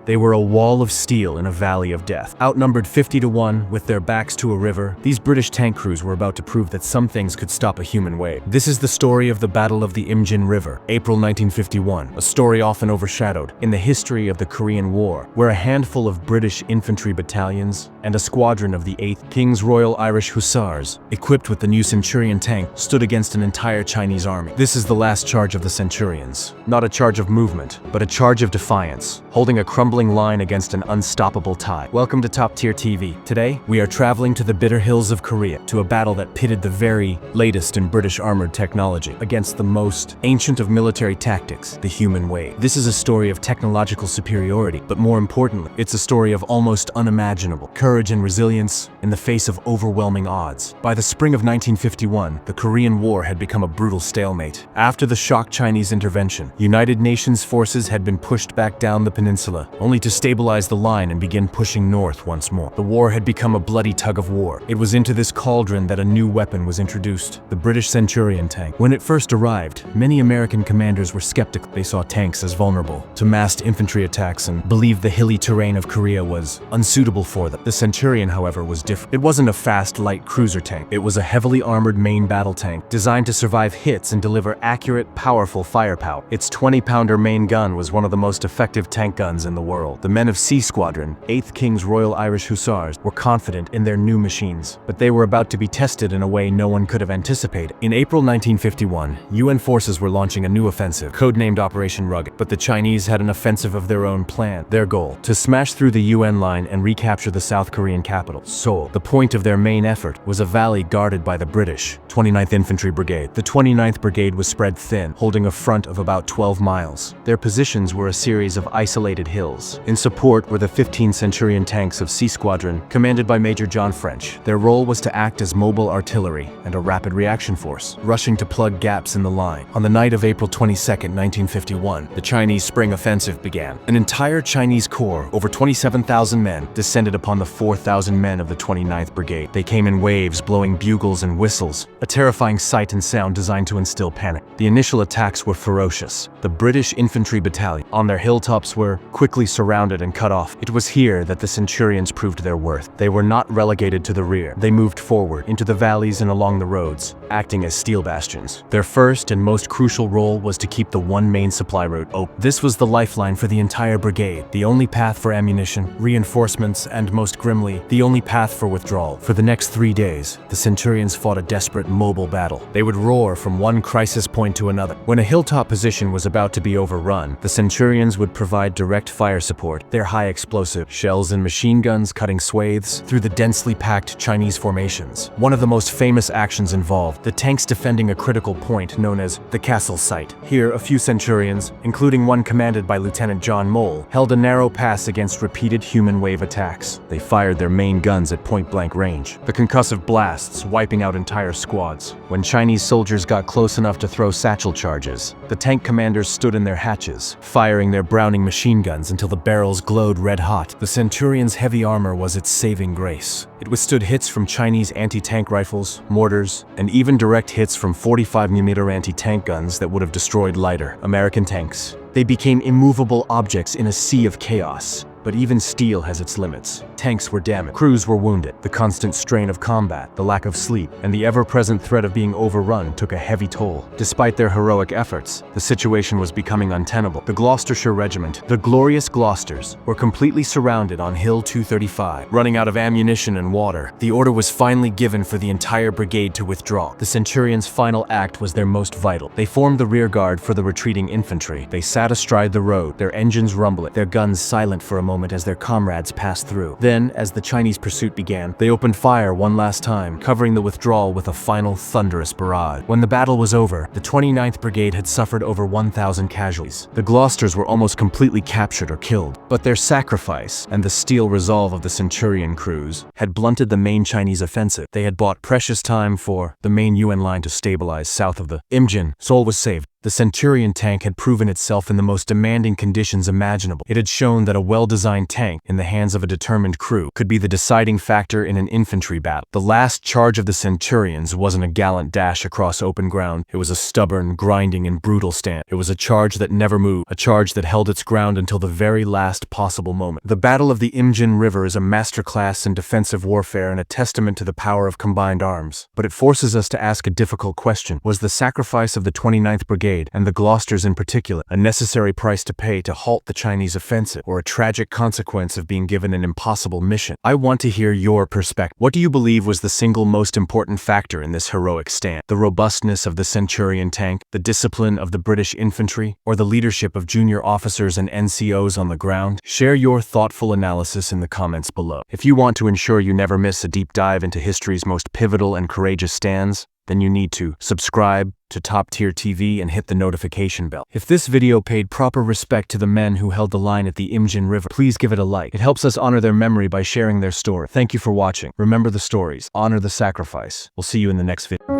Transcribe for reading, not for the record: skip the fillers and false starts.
They were a wall of steel in a valley of death. Outnumbered 50-1, with their backs to a river, these British tank crews were about to prove that some things could stop a human wave. This is the story of the Battle of the Imjin River, April 1951, a story often overshadowed in the history of the Korean War, where a handful of British infantry battalions and a squadron of the 8th King's Royal Irish Hussars, equipped with the new Centurion tank, stood against an entire Chinese army. This is the last charge of the Centurions. Not a charge of movement, but a charge of defiance, holding a crumbling line against an unstoppable tide. Welcome to Top Tier TV. Today, we are traveling to the bitter hills of Korea, to a battle that pitted the very latest in British armored technology against the most ancient of military tactics, the human wave. This is a story of technological superiority, but more importantly, it's a story of almost unimaginable courage and resilience in the face of overwhelming odds. By the spring of 1951, the Korean War had become a brutal stalemate. After the shock Chinese intervention, United Nations forces had been pushed back down the peninsula, only to stabilize the line and begin pushing north once more. The war had become a bloody tug of war. It was into this cauldron that a new weapon was introduced, the British Centurion tank. When it first arrived, many American commanders were skeptical. They saw tanks as vulnerable to massed infantry attacks and believed the hilly terrain of Korea was unsuitable for them. The Centurion, however, was different. It wasn't a fast, light cruiser tank. It was a heavily armored main battle tank, designed to survive hits and deliver accurate, powerful firepower. Its 20-pounder main gun was one of the most effective tank guns in the world. The men of C Squadron, 8th King's Royal Irish Hussars, were confident in their new machines, but they were about to be tested in a way no one could have anticipated. In April 1951, UN forces were launching a new offensive, codenamed Operation Rugged, but the Chinese had an offensive of their own plan. Their goal, to smash through the UN line and recapture the South Korean capital, Seoul. The point of their main effort was a valley guarded by the British 29th Infantry Brigade. The 29th Brigade was spread thin, holding a front of about 12 miles. Their positions were a series of isolated hills. In support were the 15 Centurion tanks of C Squadron, commanded by Major John French. Their role was to act as mobile artillery and a rapid reaction force, rushing to plug gaps in the line. On the night of April 22, 1951, the Chinese spring offensive began. An entire Chinese corps, over 27,000 men, descended upon the 4,000 men of the 29th Brigade. They came in waves, blowing bugles and whistles, a terrifying sight and sound designed to instill panic. The initial attacks were ferocious. The British Infantry Battalion, on their hilltops, were quickly surrounded and cut off. It was here that the Centurions proved their worth. They were not relegated to the rear. They moved forward, into the valleys and along the roads, acting as steel bastions. Their first and most crucial role was to keep the one main supply route open. This was the lifeline for the entire brigade, the only path for ammunition, reinforcements, and most grimly, the only path for withdrawal. For the next 3 days, the Centurions fought a desperate mobile battle. They would roar from one crisis point to another. When a hilltop position was about to be overrun, the Centurions would provide direct fire support, their high-explosive shells and machine guns cutting swathes through the densely packed Chinese formations. One of the most famous actions involved the tanks defending a critical point known as the castle site. Here, a few Centurions, including one commanded by Lieutenant John Mole, held a narrow pass against repeated human wave attacks. They fired their main guns at point-blank range, the concussive blasts wiping out entire squads. When Chinese soldiers got close enough to throw satchel charges, the tank commanders stood in their hatches, firing their Browning machine guns until the barrels glowed red-hot. The Centurion's heavy armor was its saving grace. It withstood hits from Chinese anti-tank rifles, mortars, and even direct hits from 45mm anti-tank guns that would have destroyed lighter American tanks. They became immovable objects in a sea of chaos. But even steel has its limits. Tanks were damaged, crews were wounded. The constant strain of combat, the lack of sleep, and the ever-present threat of being overrun took a heavy toll. Despite their heroic efforts, the situation was becoming untenable. The Gloucestershire Regiment, the glorious Gloucesters, were completely surrounded on Hill 235. Running out of ammunition and water, the order was finally given for the entire brigade to withdraw. The Centurions' final act was their most vital. They formed the rearguard for the retreating infantry. They sat astride the road, their engines rumbling, their guns silent for a moment as their comrades passed through. Then, as the Chinese pursuit began, they opened fire one last time, covering the withdrawal with a final thunderous barrage. When the battle was over, the 29th Brigade had suffered over 1,000 casualties. The Gloucesters were almost completely captured or killed, but their sacrifice and the steel resolve of the Centurion crews had blunted the main Chinese offensive. They had bought precious time for the main UN line to stabilize south of the Imjin. Seoul was saved. The Centurion tank had proven itself in the most demanding conditions imaginable. It had shown that a well-designed tank, in the hands of a determined crew, could be the deciding factor in an infantry battle. The last charge of the Centurions wasn't a gallant dash across open ground. It was a stubborn, grinding, and brutal stand. It was a charge that never moved, a charge that held its ground until the very last possible moment. The Battle of the Imjin River is a masterclass in defensive warfare and a testament to the power of combined arms. But it forces us to ask a difficult question. Was the sacrifice of the 29th Brigade, and the Gloucesters in particular, a necessary price to pay to halt the Chinese offensive, or a tragic consequence of being given an impossible mission? I want to hear your perspective. What do you believe was the single most important factor in this heroic stand? The robustness of the Centurion tank, the discipline of the British infantry, or the leadership of junior officers and NCOs on the ground? Share your thoughtful analysis in the comments below. If you want to ensure you never miss a deep dive into history's most pivotal and courageous stands, then you need to subscribe to Top Tier TV and hit the notification bell. If this video paid proper respect to the men who held the line at the Imjin River, please give it a like. It helps us honor their memory by sharing their story. Thank you for watching. Remember the stories. Honor the sacrifice. We'll see you in the next video.